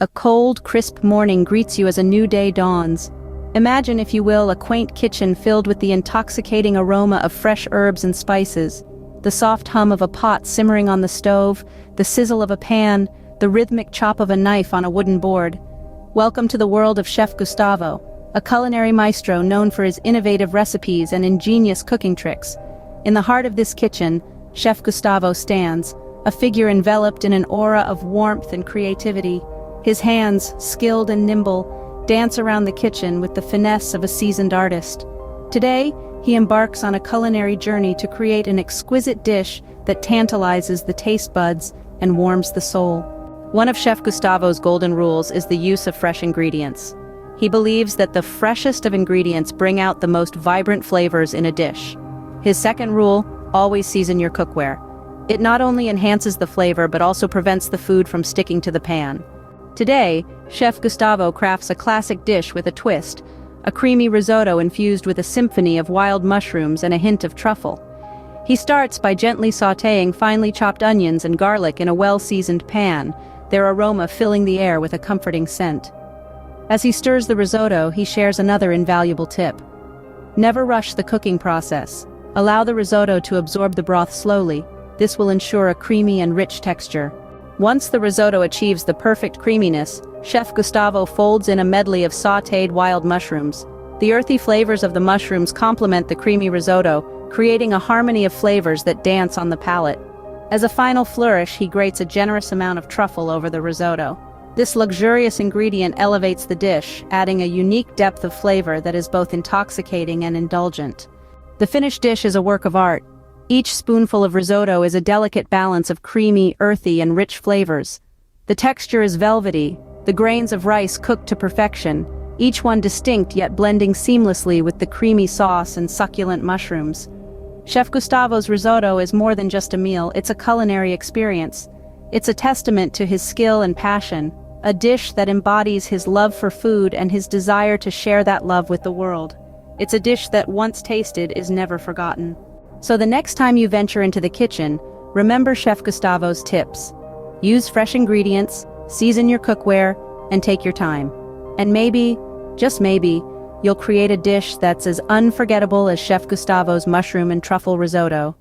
A cold, crisp morning greets you as a new day dawns. Imagine, if you will, a quaint kitchen filled with the intoxicating aroma of fresh herbs and spices, the soft hum of a pot simmering on the stove, the sizzle of a pan, the rhythmic chop of a knife on a wooden board. Welcome to the world of Chef Gustavo, a culinary maestro known for his innovative recipes and ingenious cooking tricks. In the heart of this kitchen, Chef Gustavo stands, a figure enveloped in an aura of warmth and creativity. His hands, skilled and nimble, dance around the kitchen with the finesse of a seasoned artist. Today, he embarks on a culinary journey to create an exquisite dish that tantalizes the taste buds and warms the soul. One of Chef Gustavo's golden rules is the use of fresh ingredients. He believes that the freshest of ingredients bring out the most vibrant flavors in a dish. His second rule: always season your cookware. It not only enhances the flavor but also prevents the food from sticking to the pan. Today, Chef Gustavo crafts a classic dish with a twist, a creamy risotto infused with a symphony of wild mushrooms and a hint of truffle. He starts by gently sautéing finely chopped onions and garlic in a well-seasoned pan, their aroma filling the air with a comforting scent. As he stirs the risotto, he shares another invaluable tip. Never rush the cooking process. Allow the risotto to absorb the broth slowly. This will ensure a creamy and rich texture. Once the risotto achieves the perfect creaminess, Chef Gustavo folds in a medley of sautéed wild mushrooms. The earthy flavors of the mushrooms complement the creamy risotto, creating a harmony of flavors that dance on the palate. As a final flourish, he grates a generous amount of truffle over the risotto. This luxurious ingredient elevates the dish, adding a unique depth of flavor that is both intoxicating and indulgent. The finished dish is a work of art. Each spoonful of risotto is a delicate balance of creamy, earthy, and rich flavors. The texture is velvety, the grains of rice cooked to perfection, each one distinct yet blending seamlessly with the creamy sauce and succulent mushrooms. Chef Gustavo's risotto is more than just a meal, it's a culinary experience. It's a testament to his skill and passion, a dish that embodies his love for food and his desire to share that love with the world. It's a dish that, once tasted, is never forgotten. So the next time you venture into the kitchen, remember Chef Gustavo's tips. Use fresh ingredients, season your cookware, and take your time. And maybe, just maybe, you'll create a dish that's as unforgettable as Chef Gustavo's mushroom and truffle risotto.